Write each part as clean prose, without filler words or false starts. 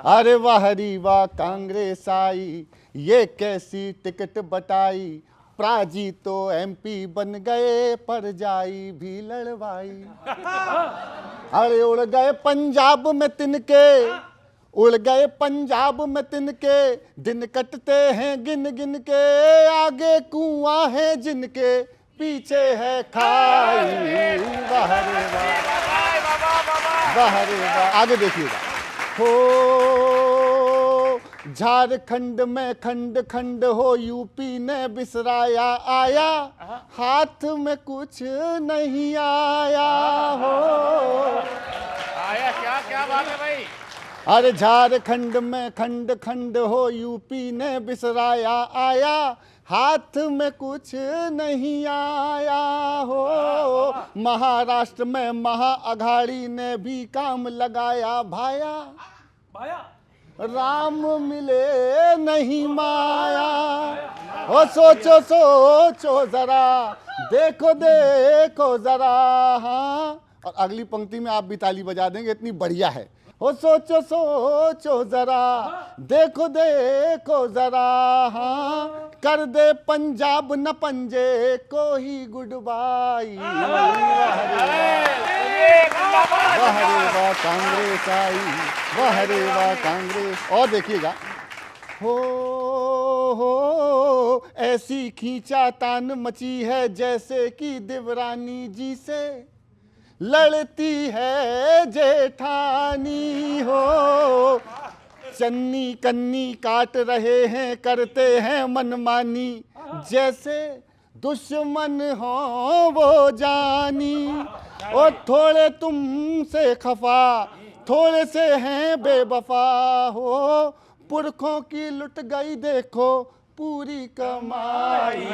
अरे वाह री वाह कांग्रेस आई, ये कैसी टिकट बटाई, प्राजी तो एमपी बन गए पर जाई भी लड़वाई। अरे उड़ गए पंजाब में तिनके, उड़ गए पंजाब में तिनके, दिन कटते हैं गिन गिन के, आगे कुआं है जिनके पीछे है खाई। वाह रे वाह, वाह रे वाह। आगे देखिएगा। हो झारखंड में खंड खंड हो, यूपी ने बिसराया आया, हाथ में कुछ नहीं आया हो। आया क्या, क्या बात है भाई। अरे झारखंड में खंड खंड हो, यूपी ने बिसराया आया, हाथ में कुछ नहीं आया हो। महाराष्ट्र में महा अघाड़ी ने भी काम लगाया भाया, राम मिले नहीं माया। ओ सोचो सोचो जरा, देखो देखो जरा। हाँ, और अगली पंक्ति में आप भी ताली बजा देंगे, इतनी बढ़िया है। ओ सोचो सोचो जरा, देखो देखो जरा। हाँ, कर दे पंजाब न पंजे को ही गुड बाई। वाह रे वाह कांग्रेस आई, वाह रे वाह कांग्रेस। और देखिएगा। हो ऐसी खींचातान मची है, जैसे कि देवरानी जी से लड़ती है जेठानी हो। चन्नी कन्नी काट रहे हैं, करते हैं मनमानी, जैसे दुश्मन हो वो जानी। और थोड़े तुमसे खफा, थोड़े से हैं बेवफा हो, पुरखों की लुट गई देखो पूरी कमाई।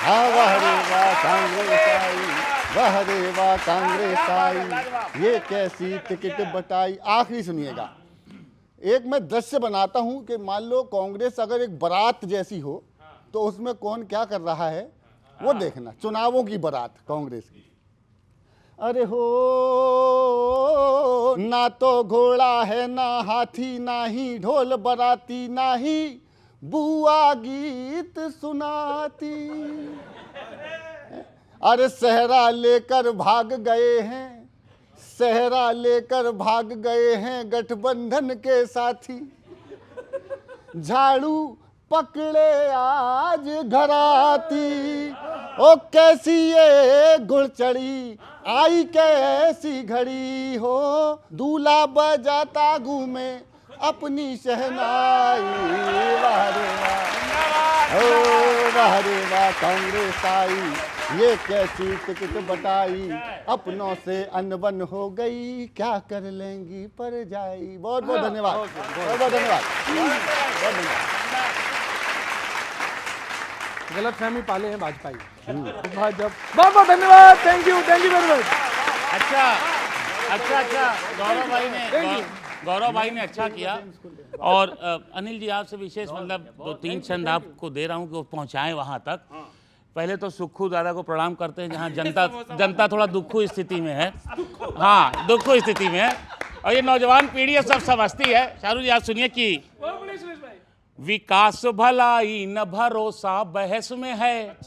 हाँ वाह रे वाह कांग्रेस आई, वाह रे वाह कांग्रेस आई, ये कैसी टिकट बटाई। आखिरी सुनिएगा। एक मैं दृश्य बनाता हूं कि मान लो कांग्रेस अगर एक बारात जैसी हो, तो उसमें कौन क्या कर रहा है वो देखना। चुनावों की बारात कांग्रेस की। अरे हो ना तो घोड़ा है ना हाथी, ना ही ढोल बराती, ना ही बुआ गीत सुनाती। अरे सहरा लेकर भाग गए हैं, सहरा लेकर भाग गए हैं गठबंधन के साथी। झाड़ू पकड़े आज घराती, ओ कैसी ये गुड़चड़ी आई कैसी घड़ी हो, दूल्हा बजाता घूमे अपनी शहनाई। वाह रे वाह, ओ वाह रे वाह कांग्रेस आई, ये कैसी टिकट बटाई, अपनों से अनबन हो गई, क्या कर लेंगी पर जाई। बहुत बहुत धन्यवाद, बहुत बहुत धन्यवाद, बहुत धन्यवाद। गलत फहमी पाले हैं वाजपेयी। बहुत बहुत धन्यवाद, थैंक यू वेरी मच। अच्छा अच्छा अच्छा, गौरव भाई ने अच्छा किया। और अनिल जी, आपसे विशेष मतलब 2-3 छंद आपको दे रहा हूँ कि वो पहुँचाएं वहाँ तक। पहले तो सुक्खू दादा को प्रणाम करते हैं, जहाँ जनता थोड़ा दुखू स्थिति में है। हाँ, दुखू स्थिति में है, और ये नौजवान पीढ़ी है, सब समझती है। शाहरुख जी आप सुनिए कि विकास भलाई न भरोसा बहस में है,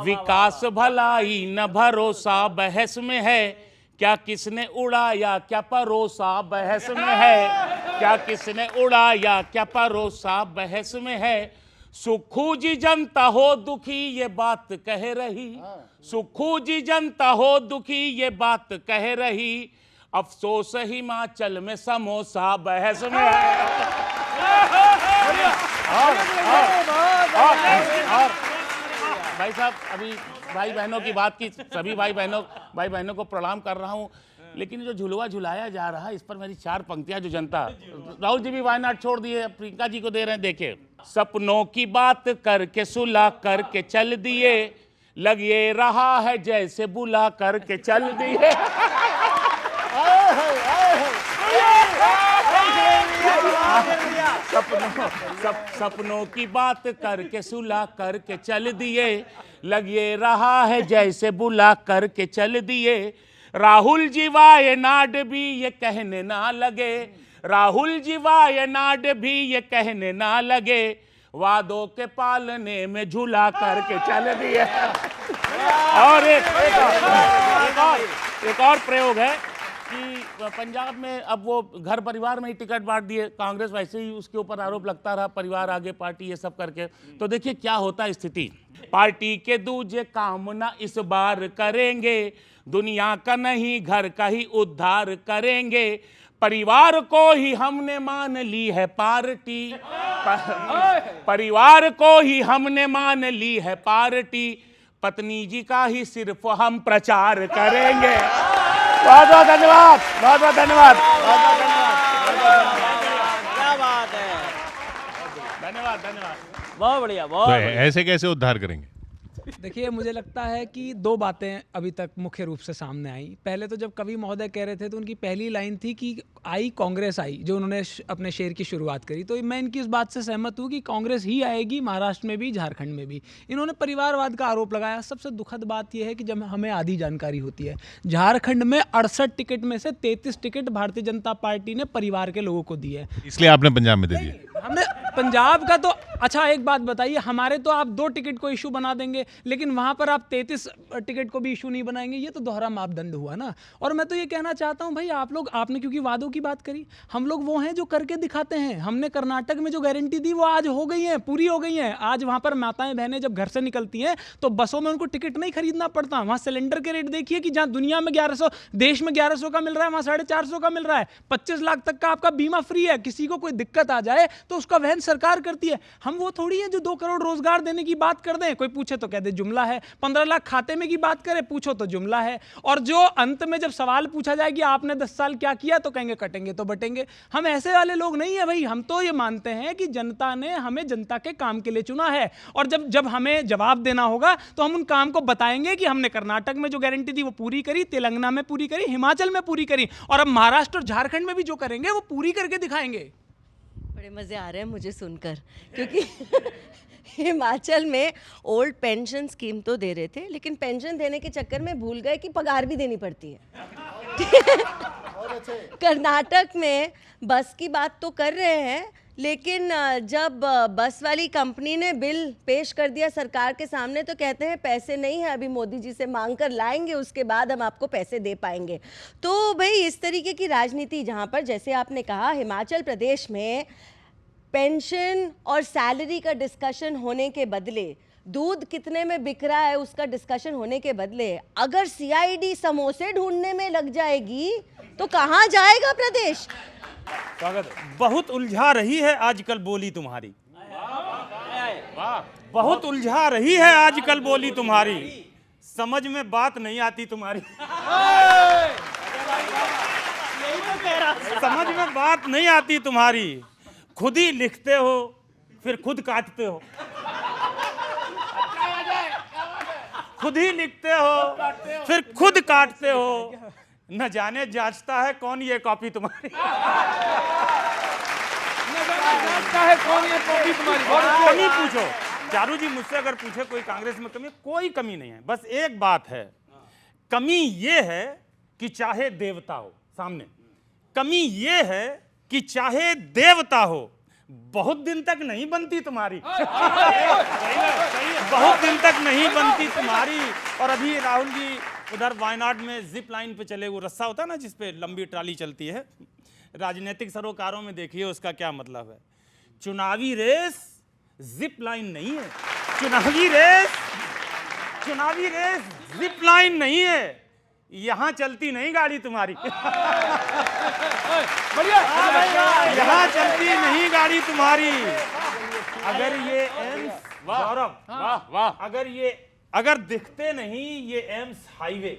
विकास भलाई न भरोसा बहस में है, क्या किसने उड़ाया क्या परोसा बहस में है, क्या किसने उड़ाया क्या परोसा बहस में है। सुक्खू जी जनता हो दुखी ये बात कह रही, सुक्खू जी जनता हो दुखी ये बात कह रही, अफसोस हिमाचल में समोसा बहस में है। और भाई साहब, अभी भाई बहनों की बात की, सभी भाई बहनों को प्रणाम कर रहा हूं, लेकिन जो झुलवा झुलाया जा रहा है इस पर मेरी 4 पंक्तियां जो जनता, राहुल जी भी वायनाड छोड़ दिए, प्रियंका जी को दे रहे हैं। देखिए, सपनों की बात करके सुला करके चल दिए, लगे रहा है जैसे बुला करके चल दिए। सपनों की बात करके सुला करके चल दिए, लगे रहा है जैसे बुला करके चल दिए, राहुल जी वायनाड भी ये कहने ना लगे, राहुल जी वायनाड भी ये कहने ना लगे, वादों के पालने में झूला करके चल दिए। और एक और प्रयोग है कि पंजाब में अब वो घर परिवार में ही टिकट बांट दिए, कांग्रेस वैसे ही उसके ऊपर आरोप लगता रहा, परिवार आगे पार्टी ये सब करके। तो देखिए क्या होता है स्थिति, पार्टी के दूजे काम ना इस बार करेंगे, दुनिया का नहीं घर का ही उद्धार करेंगे, परिवार को ही हमने मान ली है पार्टी, परिवार को ही हमने मान ली है पार्टी, पत्नी जी का ही सिर्फ हम प्रचार करेंगे। बहुत बहुत धन्यवाद, बहुत बहुत धन्यवाद, बहुत बहुत धन्यवाद, क्या बात है, धन्यवाद धन्यवाद। बहुत बढ़िया, बहुत तो बढ़िया। ऐसे कैसे उद्धार करेंगे? देखिए, मुझे लगता है कि दो बातें अभी तक मुख्य रूप से सामने आई। पहले तो जब कवि महोदय कह रहे थे तो उनकी पहली लाइन थी कि आई कांग्रेस आई, जो उन्होंने अपने शेर की शुरुआत करी। तो मैं इनकी इस बात से सहमत हूँ कि कांग्रेस ही आएगी, महाराष्ट्र में भी, झारखंड में भी। इन्होंने परिवारवाद का आरोप लगाया। सबसे दुखद बात यह है कि जब हमें आधी जानकारी होती है, झारखंड में 68 टिकट में से 33 टिकट भारतीय जनता पार्टी ने परिवार के लोगों को दी है। इसलिए आपने पंजाब में दे दिया। हमने पंजाब का तो अच्छा, एक बात बताइए, हमारे तो आप 2 टिकट को इशू बना देंगे, लेकिन वहां पर आप 33 टिकट को भी इशू नहीं बनाएंगे। ये तो दोहरा मापदंड हुआ ना। और मैं तो ये कहना चाहता हूं भाई, आप लोग, आपने क्योंकि वादों की बात करी, हम लोग वो हैं जो करके दिखाते हैं। हमने कर्नाटक में जो गारंटी दी वो आज हो गई है, पूरी हो गई है। आज वहां पर माताएं बहनें जब घर से निकलती हैं तो बसों में उनको टिकट नहीं खरीदना पड़ता। वहां सिलेंडर के रेट देखिए कि जहां दुनिया में 1100, देश में 1100 का मिल रहा है, वहां 450 का मिल रहा है। 25 लाख तक का आपका बीमा फ्री है। किसी को कोई दिक्कत आ जाए तो उसका वहन सरकार करती है। हम वो थोड़ी है जो 2 करोड़ रोजगार देने की बात कर दें, कोई पूछे तो कह दे जुमला है। 15 लाख खाते में की बात करें, पूछो तो जुमला है। और जो अंत में जब सवाल पूछा जाए कि आपने 10 साल क्या किया, तो कहेंगे कटेंगे तो बटेंगे। हम ऐसे वाले लोग नहीं है भाई। हम तो ये मानते हैं कि जनता ने हमें जनता के काम के लिए चुना है, और जब हमें जवाब देना होगा तो हम उन काम को बताएंगे कि हमने कर्नाटक में जो गारंटी दी वो पूरी करी, तेलंगाना में पूरी करी, हिमाचल में पूरी करी, और अब महाराष्ट्र और झारखंड में भी जो करेंगे वो पूरी करके दिखाएंगे। बड़े मज़े आ रहे हैं मुझे सुनकर, क्योंकि हिमाचल में ओल्ड पेंशन स्कीम तो दे रहे थे, लेकिन पेंशन देने के चक्कर में भूल गए कि पगार भी देनी पड़ती है। कर्नाटक में बस की बात तो कर रहे हैं, लेकिन जब बस वाली कंपनी ने बिल पेश कर दिया सरकार के सामने तो कहते हैं पैसे नहीं है, अभी मोदी जी से मांग कर लाएंगे, उसके बाद हम आपको पैसे दे पाएंगे। तो भाई इस तरीके की राजनीति, जहाँ पर जैसे आपने कहा हिमाचल प्रदेश में पेंशन और सैलरी का डिस्कशन होने के बदले, दूध कितने में बिक रहा है उसका डिस्कशन होने के बदले, अगर सीआईडी समोसे ढूंढने में लग जाएगी तो कहाँ जाएगा प्रदेश? बहुत उलझा रही है आजकल बोली तुम्हारी, बहुत उलझा रही है आजकल बोली तुम्हारी, समझ में बात नहीं आती तुम्हारी। समझ में बात नहीं आती तुम्हारी, खुद ही लिखते हो फिर खुद काटते हो, खुद ही लिखते हो फिर खुद काटते हो, न जाने जांचता है कौन ये कॉपी तुम्हारी। है कौन ये कॉपी तुम्हारी? कमी पूछो चारू जी मुझसे, अगर पूछे कोई कांग्रेस में कमी, कोई कमी नहीं है। बस एक बात है, कमी ये है कि चाहे देवता हो सामने, कमी ये है कि चाहे देवता हो, बहुत दिन तक नहीं बनती तुम्हारी। बहुत दिन तक नहीं बनती तुम्हारी। और अभी राहुल जी उधर वायनाड में जिप लाइन पे चले, वो रस्सा होता है ना जिसपे लंबी ट्राली चलती है, राजनीतिक सरोकारों में देखिए उसका क्या मतलब है। चुनावी रेस जिप लाइन नहीं है, चुनावी रेस जिप लाइन नहीं है, यहां चलती नहीं गाड़ी तुम्हारी। बढ़िया, यहां चलती नहीं गाड़ी तुम्हारी। अगर ये एम्स, गौरव वाह वाह, अगर दिखते नहीं ये एम्स हाईवे,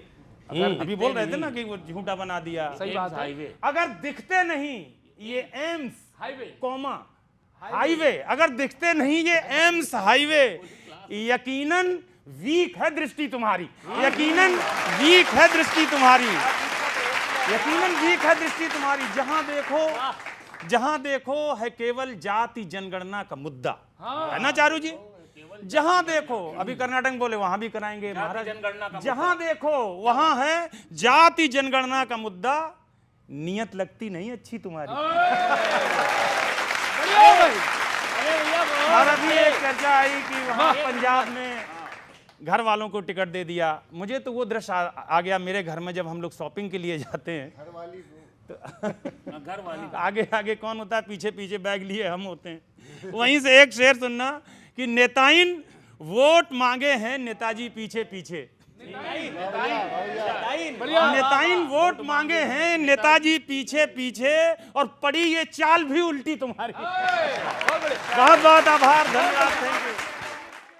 अभी बोल रहे थे ना कि वो झूठा बना दिया, सही बात है। हाईवे, अगर दिखते नहीं ये एम्स हाईवे, कॉमा हाईवे, अगर दिखते नहीं ये एम्स हाईवे, यकीनन वीक है दृष्टि तुम्हारी, यकीनन वीक है दृष्टि तुम्हारी, यकीनन वीक है दृष्टि तुम्हारी। जहां देखो है केवल जाति जनगणना का मुद्दा, है ना चारू जी? जहां देखो, अभी कर्नाटक में बोले वहां भी कराएंगे, महाराष्ट्र, जहां देखो वहां है जाति जनगणना का मुद्दा। नियत लगती नहीं अच्छी तुम्हारी। और अभी एक चर्चा आई कि वहां पंजाब में घर वालों को टिकट दे दिया। मुझे तो वो दृश्य आ गया मेरे घर में, जब हम लोग शॉपिंग के लिए जाते हैं तो घर वाली आगे आगे कौन होता है, पीछे पीछे बैग लिए हम होते हैं। वहीं से एक शेर सुनना कि नेताइन वोट मांगे हैं नेताजी पीछे पीछे। नेताइन वोट मांगे हैं नेताजी पीछे पीछे, और पड़ी ये चाल भी उल्टी तुम्हारी। बहुत बहुत आभार, धन्यवाद, थैंक यू।